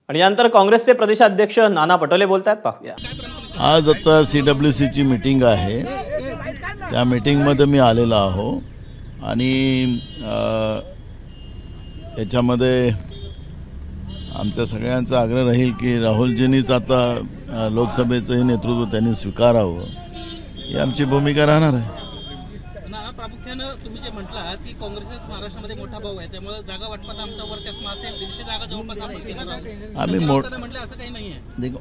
आणि यानंतर काँग्रेसचे प्रदेशाध्यक्ष नाना पटोले बोलतात, पाहूया। आज आता CWC ची मीटिंग आहे, त्या मीटिंगमध्ये मी आलेला आहो आणि याच्यामध्ये आमच्या सगळ्यांचा आग्रह राहील की राहुलजींनीच आता लोकसभेचं नेतृत्व त्यांनी स्वीकारावं, ही आमची भूमिका राहणार आहे। प्रामुख्याने तुम्ही जे म्हटलं की काँग्रेसच महाराष्ट्रामध्ये मोठा भाऊ आहे, त्यामुळे जागा वाटपात आमचा वर्चस्व असेल, 150 जागा जवळपास आपण घेणार आहोत। आम्ही म्हटलं असं काही नाहीये। देखो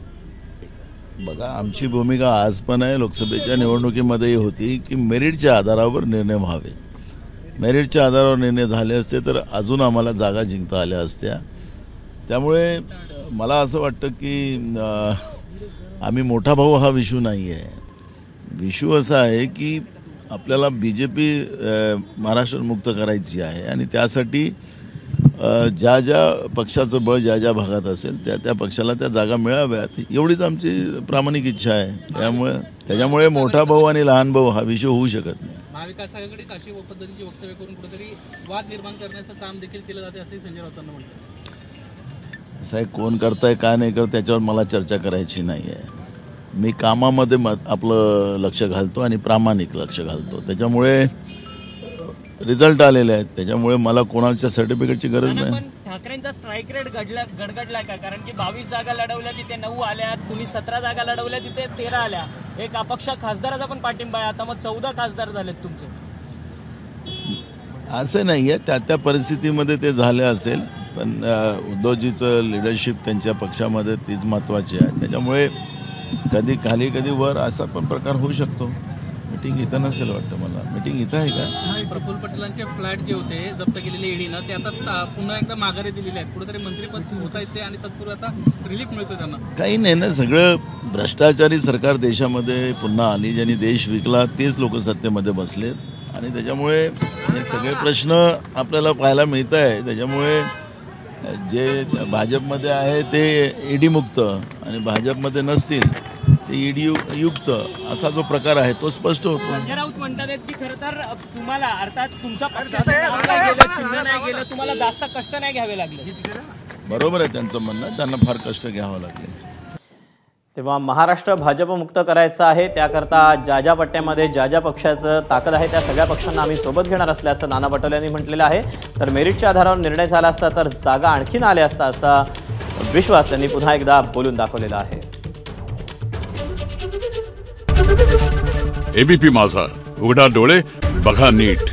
बघा, आमची भूमिका आज पण आहे, लोकसभेच्या निवडणुकीमध्येही होती की मेरिटच्या आधारावर निर्णय व्हावे। मेरिटच्या आधारावर निर्णय झाले असते तर अजून आम्हाला जागा जिंकता आल्या असत्या। त्यामुळे मला असं वाटतं की आम्ही मोठा भाऊ हा विषू नाही आहे। विषू असा आहे की आपल्याला BJP महाराष्ट्र मुक्त करायची आहे आणि त्यासाठी ज्या ज्या पक्षाचं बळ ज्या ज्या भागात असेल त्या त्या पक्षाला त्या जागा मिळाव्यात, एवढीच आमची प्रामाणिक इच्छा आहे। त्याच्यामुळे मोठा भाऊ आणि लहान भाऊ हा विषय होऊ शकत नाही। महाविकास आघाडीकडे अशी पद्धतीची वक्तव्य करून कुठेतरी वाद निर्माण करण्याचं काम देखील केलं जाते असंही संजय राऊतांना म्हटलं। असं कोण करताय काय नाही करत त्याच्यावर मला चर्चा करायची नाही आहे। मी कामामध्ये आपलं लक्ष घालतो आणि प्रामाणिक लक्ष घालतो, त्याच्यामुळे रिझल्ट आलेले आहेत, त्याच्यामुळे मला कोणाच्या सर्टिफिकेटची गरज नाही। पण ठाकरेंचा स्ट्राईक रेट गडगडलाय का? कारण की 22 जागा लढवल्या तिथे 9 आल्या, कुणी 17 जागा लढवल्या तिथे 13 आल्या, एक अपक्ष खासदाराचा पण पाठिंबा आहे, आता मग 14 खासदार झालेत तुमचे। असं नाही आहे, त्या त्या परिस्थितीमध्ये ते झाले असेल, पण उद्धवजीचं लिडरशिप त्यांच्या पक्षामध्ये तीच महत्त्वाची आहे। त्याच्यामुळे कधी खाली कधी वर असा पण प्रकार होऊ शकतो। मीटिंग इथं नसेल वाटतं मला, मीटिंग इथं आहे का? प्रफुल्ल पटेलांचे फ्लॅट जे होते जप्त केलेले ईडीनं ते आता पुन्हा एकदा माघारी दिलेले आहेत, कुठेतरी मंत्रिपद होता येते आणि तत्पूर्वी आता रिलीफ मिळतो त्यांना। काही नाही ना, सगळं भ्रष्टाचारी सरकार देशामध्ये पुन्हा आली, ज्यांनी देश विकला तेच लोक सत्तेमध्ये बसलेत आणि त्याच्यामुळे हे सगळे प्रश्न आपल्याला पाहायला मिळत आहे। त्याच्यामुळे जे भाजपमध्ये आहे ते ईडी मुक्त आणि भाजपमध्ये नसतील ते ईडी युक्त असा जो प्रकार आहे तो स्पष्ट होतो। संजय राऊत म्हणतात की खरं तर तुम्हाला अर्थात तुमच्या पक्षाचं चिन्ह नाही गेलं, तुम्हाला जास्त कष्ट नाही घ्यावे लागले। बरोबर आहे त्यांचं म्हणणं, त्यांना फार कष्ट घ्यावं लागले। तेव्हा महाराष्ट्र भाजप मुक्त करायचं आहे, त्याकरता ज्या ज्या पट्ट्यामध्ये ज्या ज्या पक्षाचं ताकद आहे त्या सगळ्या पक्षांना आम्ही सोबत घेणार असल्याचं नाना पटोले यांनी म्हटलेलं आहे। तर मेरिटच्या आधारावर निर्णय झाला असता तर जागा आणखीन आल्या असता असा विश्वास त्यांनी पुन्हा एकदा बोलून दाखवलेला आहे। ABP माझा, उघडा डोळे बघा नीट।